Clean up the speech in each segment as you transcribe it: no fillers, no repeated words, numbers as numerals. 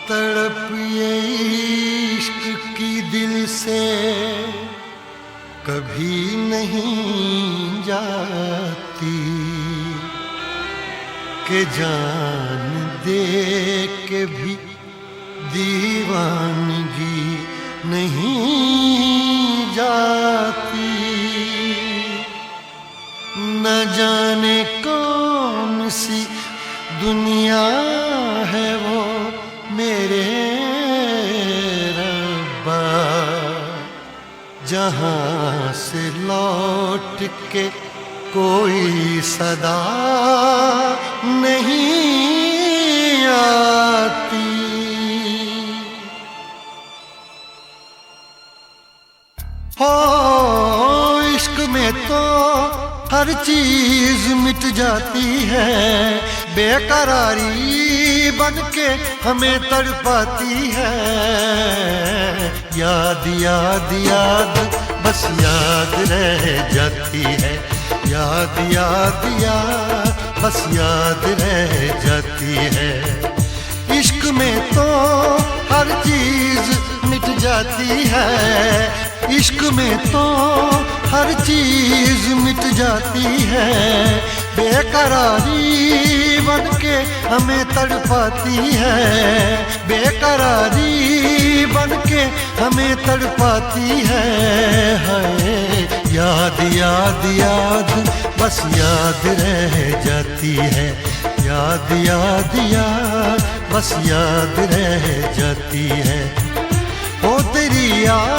तड़प ये इश्क की दिल से कभी नहीं जाती कि जान दे के भी दीवानगी नहीं जाती। न जाने कौन सी दुनिया है वो मेरे रब्बा, जहाँ से लौट के कोई सदा नहीं आती। हो इश्क में तो हर चीज मिट जाती है, बेकरारी बन के हमें तड़पाती है। याद याद याद बस याद रह जाती है, याद याद याद बस याद रह जाती है। इश्क में तो हर चीज मिट जाती है, इश्क में तो हर चीज मिट जाती है। बेकरारी बन के हमें तड़पाती है, बेकरारी बन के हमें तड़पाती है। हाय याद याद याद बस याद रह जाती है, याद याद याद बस याद रह जाती है। ओ तेरी याद,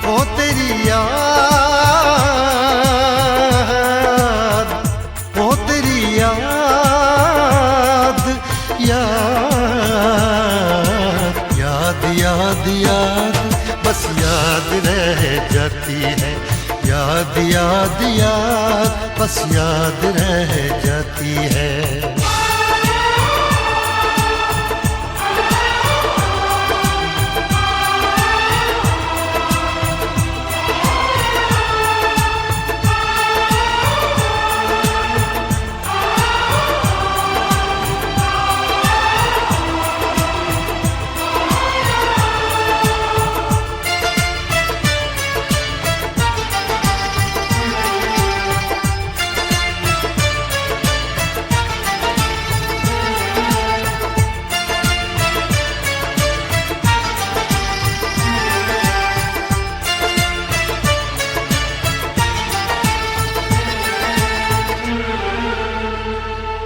ओ तेरी याद, ओ तेरी याद, याद याद याद याद बस याद रह जाती है, याद याद याद बस याद रह जाती है।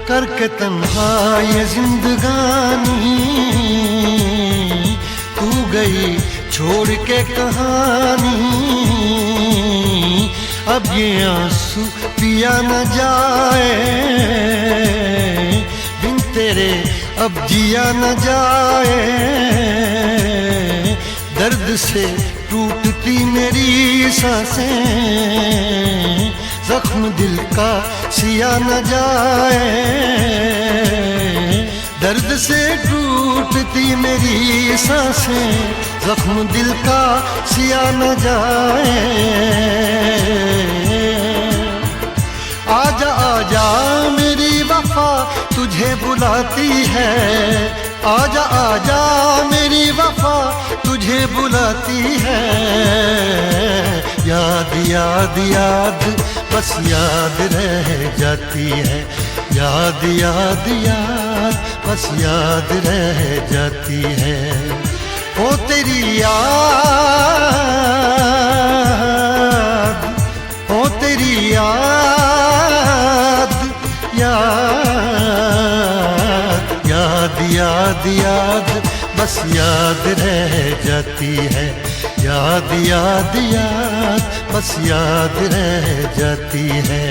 करके तन्हा ये जिंदगानी तू गई छोड़ के कहानी। अब ये आंसू पिया न जाए, बिन तेरे अब जिया न जाए। दर्द से टूटती मेरी सांसें, जख्म दिल का सिया न जाए। दर्द से टूटती मेरी सांसें, जख्म दिल का सिया न जाए। आजा आजा मेरी वफा तुझे बुलाती है, आजा आजा मेरी वफा तुझे बुलाती है। याद याद याद बस याद रह जाती है, याद याद याद बस याद रह जाती है। ओ तेरी याद, ओ तेरी याद, याद याद याद याद बस याद रह जाती है, याद याद याद बस याद रह जाती है।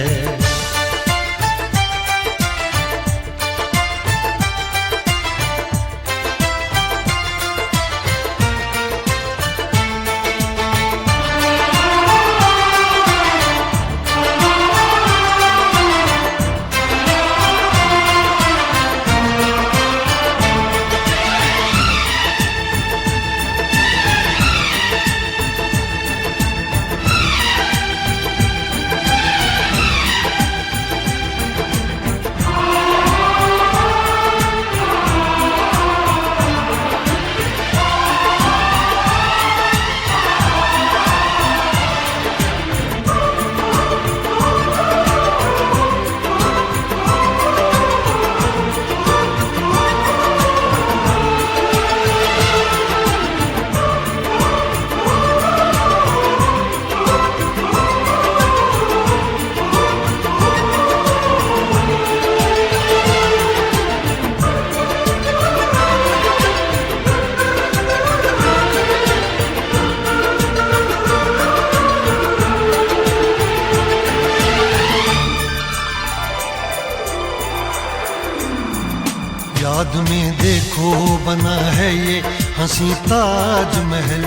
याद में देखो बना है ये हंसी ताजमहल,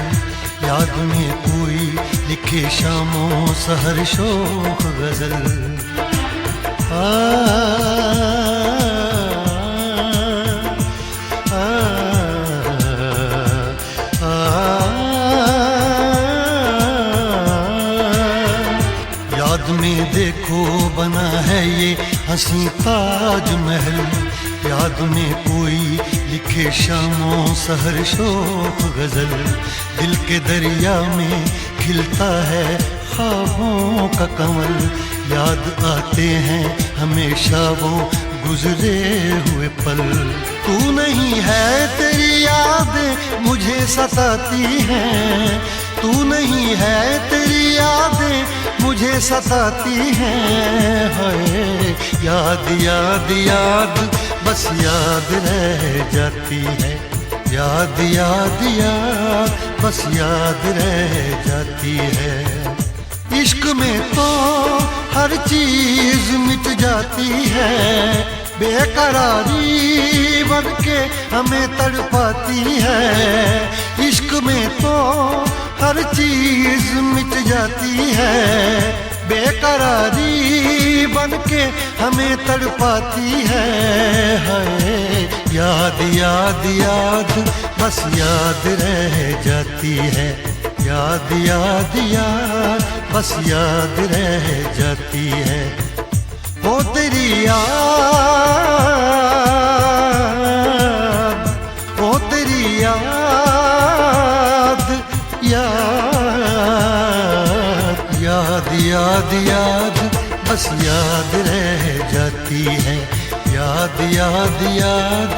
याद में कोई लिखे शामों सहर शोख गजल। याद में देखो बना है ये हंसी ताजमहल, याद में कोई लिखे शामों सहर शोक गजल। दिल के दरिया में खिलता है ख्वाबों का कमल, याद आते हैं हमेशा वो गुजरे हुए पल। तू नहीं है तेरी याद मुझे सताती है, तू नहीं है तेरी यादें मुझे सताती हैं। हाय याद याद याद बस याद रह जाती है, याद याद याद बस याद रह जाती है। इश्क में तो हर चीज मिट जाती है, बेकरारी बन के हमें तड़पाती है। इश्क में तो हर चीज मिट जाती है, बेकरारी बन के हमें तड़पाती है। हाय याद याद याद बस याद रह जाती है, याद याद याद बस याद रह जाती है। वो तेरी याद, वो तेरी याद, याद याद याद याद बस याद रह जाती है, याद याद याद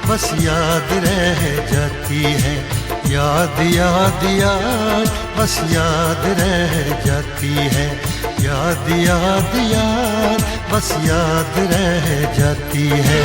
बस याद रह जाती है। याद याद याद बस याद रह जाती है, याद याद याद बस याद रह जाती है।